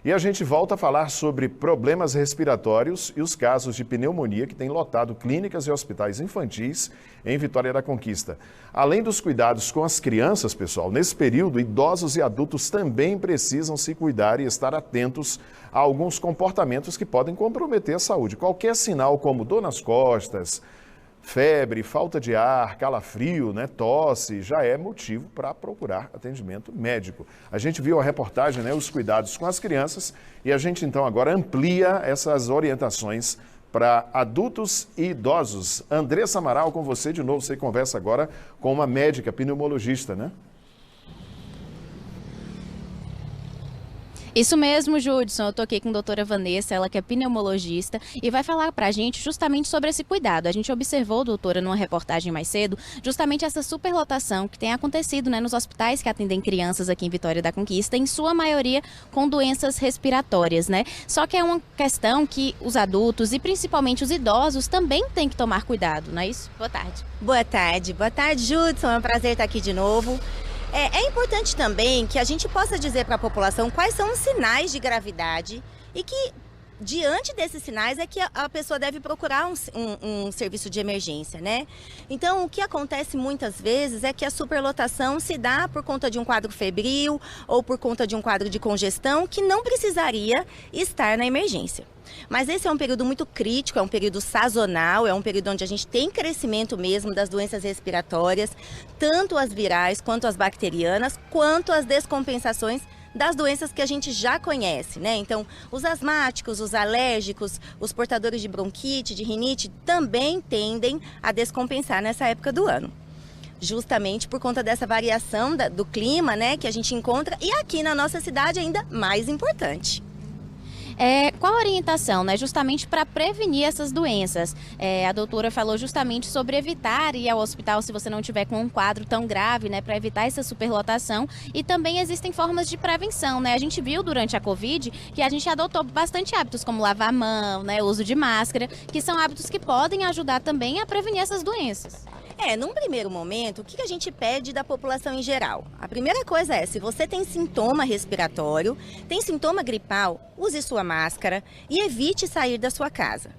E a gente volta a falar sobre problemas respiratórios e os casos de pneumonia que têm lotado clínicas e hospitais infantis em Vitória da Conquista. Além dos cuidados com as crianças, pessoal, nesse período, idosos e adultos também precisam se cuidar e estar atentos a alguns comportamentos que podem comprometer a saúde. Qualquer sinal como dor nas costas, febre, falta de ar, calafrio, tosse, já é motivo para procurar atendimento médico. A gente viu a reportagem, os cuidados com as crianças, e a gente então agora amplia essas orientações para adultos e idosos. Andressa Amaral, com você de novo. Você conversa agora com uma médica pneumologista, né? Isso mesmo, Judson. Eu estou aqui com a doutora Vanessa, ela que é pneumologista, e vai falar para a gente justamente sobre esse cuidado. A gente observou, doutora, numa reportagem mais cedo, justamente essa superlotação que tem acontecido nos hospitais que atendem crianças aqui em Vitória da Conquista, em sua maioria com doenças respiratórias, Só que é uma questão que os adultos e principalmente os idosos também têm que tomar cuidado, não é isso? Boa tarde. Boa tarde, Judson. É um prazer estar aqui de novo. É importante também que a gente possa dizer para a população quais são os sinais de gravidade e que, diante desses sinais, é que a pessoa deve procurar um serviço de emergência, Então, o que acontece muitas vezes é que a superlotação se dá por conta de um quadro febril ou por conta de um quadro de congestão que não precisaria estar na emergência. Mas esse é um período muito crítico, é um período sazonal, é um período onde a gente tem crescimento mesmo das doenças respiratórias, tanto as virais quanto as bacterianas, quanto as descompensações das doenças que a gente já conhece, Então, os asmáticos, os alérgicos, os portadores de bronquite, de rinite, também tendem a descompensar nessa época do ano. Justamente por conta dessa variação do clima, que a gente encontra, e aqui na nossa cidade ainda mais importante. Qual a orientação, justamente para prevenir essas doenças? A doutora falou justamente sobre evitar ir ao hospital se você não tiver com um quadro tão grave, para evitar essa superlotação. E também existem formas de prevenção, A gente viu durante a Covid que a gente adotou bastante hábitos, como lavar a mão, uso de máscara, que são hábitos que podem ajudar também a prevenir essas doenças. Num primeiro momento, o que a gente pede da população em geral? A primeira coisa é, se você tem sintoma respiratório, tem sintoma gripal, use sua máscara e evite sair da sua casa.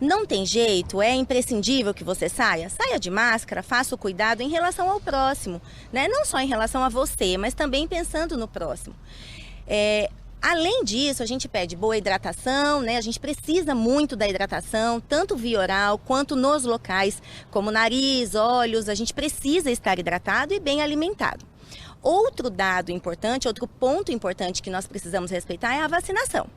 Não tem jeito, é imprescindível que você saia de máscara, faça o cuidado em relação ao próximo, Não só em relação a você, mas também pensando no próximo. Além disso, a gente pede boa hidratação, A gente precisa muito da hidratação, tanto via oral quanto nos locais, como nariz, olhos, a gente precisa estar hidratado e bem alimentado. Outro dado importante, outro ponto importante que nós precisamos respeitar é a vacinação.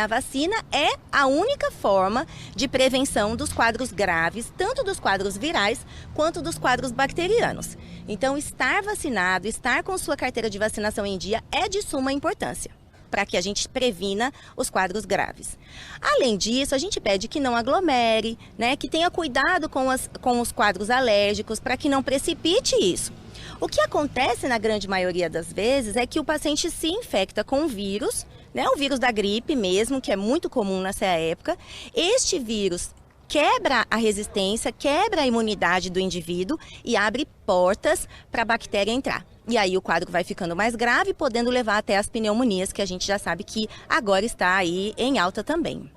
A vacina é a única forma de prevenção dos quadros graves, tanto dos quadros virais quanto dos quadros bacterianos. Então, estar vacinado, estar com sua carteira de vacinação em dia é de suma importância, para que a gente previna os quadros graves. Além disso, a gente pede que não aglomere, que tenha cuidado com os quadros alérgicos, para que não precipite isso. O que acontece na grande maioria das vezes é que o paciente se infecta com o vírus, o vírus da gripe mesmo, que é muito comum nessa época. Este vírus quebra a resistência, quebra a imunidade do indivíduo e abre portas para a bactéria entrar. E aí o quadro vai ficando mais grave, podendo levar até as pneumonias, que a gente já sabe que agora está aí em alta também.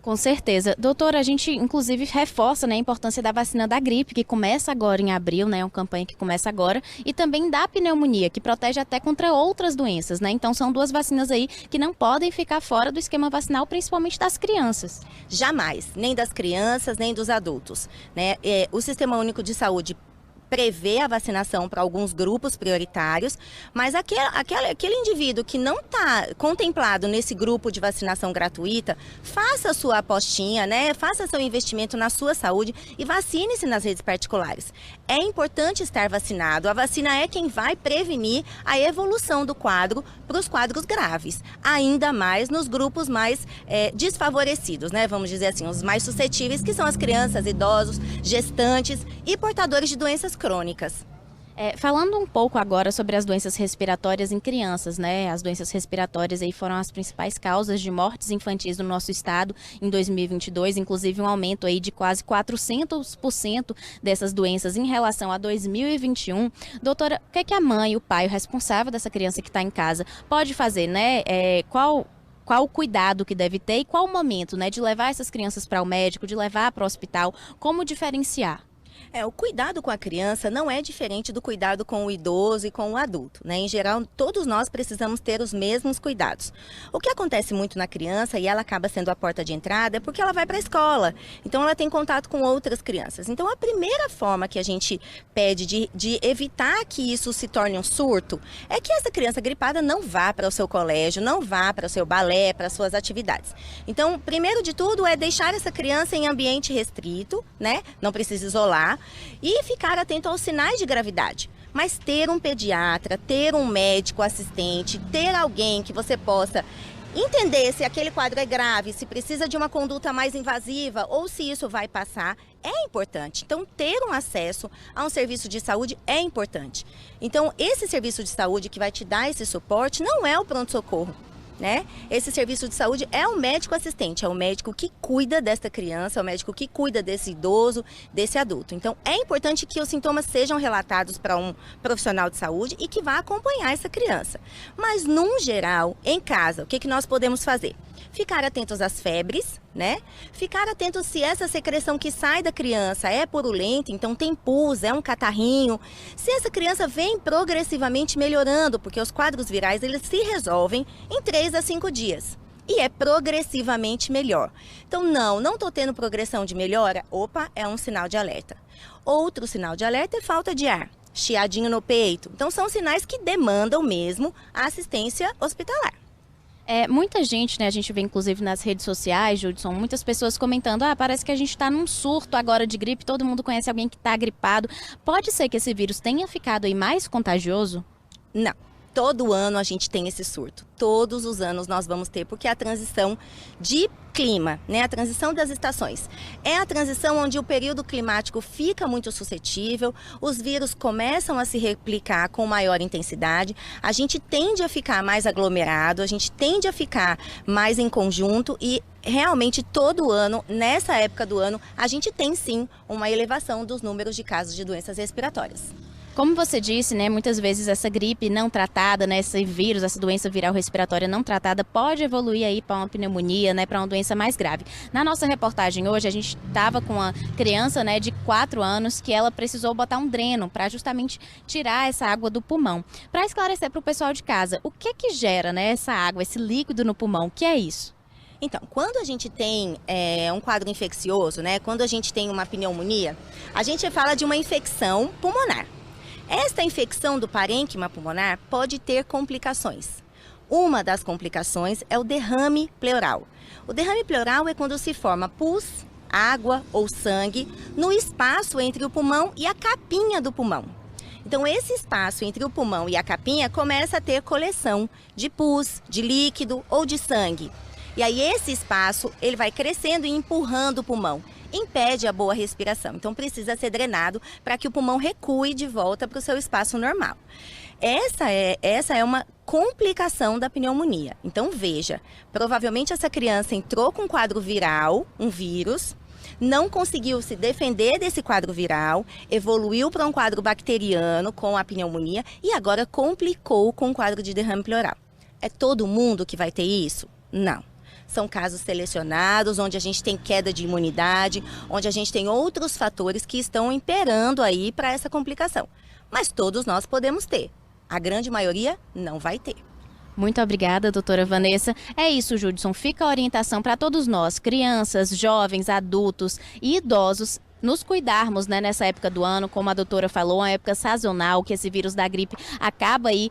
Com certeza. Doutora, a gente inclusive reforça a importância da vacina da gripe, que começa agora em abril, uma campanha que começa agora, e também da pneumonia, que protege até contra outras doenças, Então são duas vacinas aí que não podem ficar fora do esquema vacinal, principalmente das crianças. Jamais, nem das crianças, nem dos adultos, O Sistema Único de Saúde prevê a vacinação para alguns grupos prioritários, mas aquele indivíduo que não está contemplado nesse grupo de vacinação gratuita, faça a sua apostinha, Faça seu investimento na sua saúde e vacine-se nas redes particulares. É importante estar vacinado. A vacina é quem vai prevenir a evolução do quadro para os quadros graves, ainda mais nos grupos mais desfavorecidos, Vamos dizer assim, os mais suscetíveis, que são as crianças, idosos, gestantes e portadores de doenças crônicas. Falando um pouco agora sobre as doenças respiratórias em crianças, As doenças respiratórias aí foram as principais causas de mortes infantis no nosso estado em 2022, inclusive um aumento aí de quase 400% dessas doenças em relação a 2021. Doutora, o que é que a mãe, o pai, o responsável dessa criança que está em casa pode fazer, Qual qual o cuidado que deve ter e qual o momento, né, de levar essas crianças para o médico, de levar para o hospital, como diferenciar? O cuidado com a criança não é diferente do cuidado com o idoso e com o adulto, né? Em geral, todos nós precisamos ter os mesmos cuidados. O que acontece muito na criança, e ela acaba sendo a porta de entrada, é porque ela vai para a escola. Então, ela tem contato com outras crianças. Então, a primeira forma que a gente pede de evitar que isso se torne um surto é que essa criança gripada não vá para o seu colégio, não vá para o seu balé, para as suas atividades. Então, primeiro de tudo é deixar essa criança em ambiente restrito, né? Não precisa isolar. E ficar atento aos sinais de gravidade. Mas ter um pediatra, ter um médico assistente, ter alguém que você possa entender se aquele quadro é grave, se precisa de uma conduta mais invasiva ou se isso vai passar, é importante. Então, ter um acesso a um serviço de saúde é importante. Então, esse serviço de saúde que vai te dar esse suporte não é o pronto-socorro, né? Esse serviço de saúde é o médico assistente, é o médico que cuida desta criança, é o médico que cuida desse idoso, desse adulto. Então, é importante que os sintomas sejam relatados para um profissional de saúde e que vá acompanhar essa criança. Mas, num geral, em casa, o que nós podemos fazer? Ficar atentos às febres, né? Ficar atentos se essa secreção que sai da criança é purulenta, então tem pus, é um catarrinho. Se essa criança vem progressivamente melhorando, porque os quadros virais eles se resolvem em 3 a 5 dias. E é progressivamente melhor. Então, não estou tendo progressão de melhora, opa, é um sinal de alerta. Outro sinal de alerta é falta de ar, chiadinho no peito. Então, são sinais que demandam mesmo a assistência hospitalar. Muita gente, né, a gente vê inclusive nas redes sociais, Judson, muitas pessoas comentando, parece que a gente está num surto agora de gripe, todo mundo conhece alguém que está gripado. Pode ser que esse vírus tenha ficado aí mais contagioso? Não. Todo ano a gente tem esse surto. Todos os anos nós vamos ter, porque é a transição de clima, né? A transição das estações. É a transição onde o período climático fica muito suscetível, os vírus começam a se replicar com maior intensidade, a gente tende a ficar mais aglomerado, a gente tende a ficar mais em conjunto e realmente todo ano, nessa época do ano, a gente tem sim uma elevação dos números de casos de doenças respiratórias. Como você disse, né, muitas vezes essa gripe não tratada, né, esse vírus, essa doença viral respiratória não tratada pode evoluir aí para uma pneumonia, né, para uma doença mais grave. Na nossa reportagem hoje, a gente estava com uma criança, né, de 4 anos que ela precisou botar um dreno para justamente tirar essa água do pulmão. Para esclarecer para o pessoal de casa, o que gera, né, essa água, esse líquido no pulmão? O que é isso? Então, quando a gente tem um quadro infeccioso, né, quando a gente tem uma pneumonia, a gente fala de uma infecção pulmonar. Esta infecção do parênquima pulmonar pode ter complicações. Uma das complicações é o derrame pleural. O derrame pleural é quando se forma pus, água ou sangue no espaço entre o pulmão e a capinha do pulmão. Então, esse espaço entre o pulmão e a capinha começa a ter coleção de pus, de líquido ou de sangue. E aí, esse espaço ele vai crescendo e empurrando o pulmão. Impede a boa respiração. Então, precisa ser drenado para que o pulmão recue de volta para o seu espaço normal. Essa é uma complicação da pneumonia. Então, veja, provavelmente essa criança entrou com um quadro viral, um vírus, não conseguiu se defender desse quadro viral, evoluiu para um quadro bacteriano com a pneumonia e agora complicou com um quadro de derrame pleural. É todo mundo que vai ter isso? Não. São casos selecionados, onde a gente tem queda de imunidade, onde a gente tem outros fatores que estão imperando aí para essa complicação. Mas todos nós podemos ter. A grande maioria não vai ter. Muito obrigada, doutora Vanessa. É isso, Judson. Fica a orientação para todos nós, crianças, jovens, adultos e idosos, nos cuidarmos, né, nessa época do ano, como a doutora falou, uma época sazonal, que esse vírus da gripe acaba aí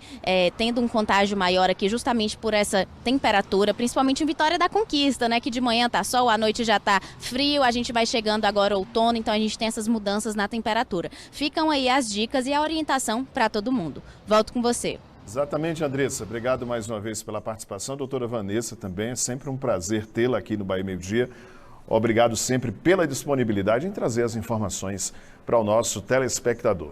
tendo um contágio maior aqui justamente por essa temperatura, principalmente em Vitória da Conquista, né, que de manhã tá sol, à noite já tá frio, a gente vai chegando agora outono, então a gente tem essas mudanças na temperatura. Ficam aí as dicas e a orientação para todo mundo. Volto com você. Exatamente, Andressa. Obrigado mais uma vez pela participação. Doutora Vanessa também, é sempre um prazer tê-la aqui no Bahia Meio Dia. Obrigado sempre pela disponibilidade em trazer as informações para o nosso telespectador.